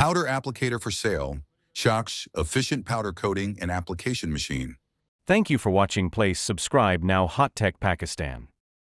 Powder Applicator for Sale, Shak's efficient powder coating and application machine. Thank you for watching. Please subscribe now. Hot Tech Pakistan.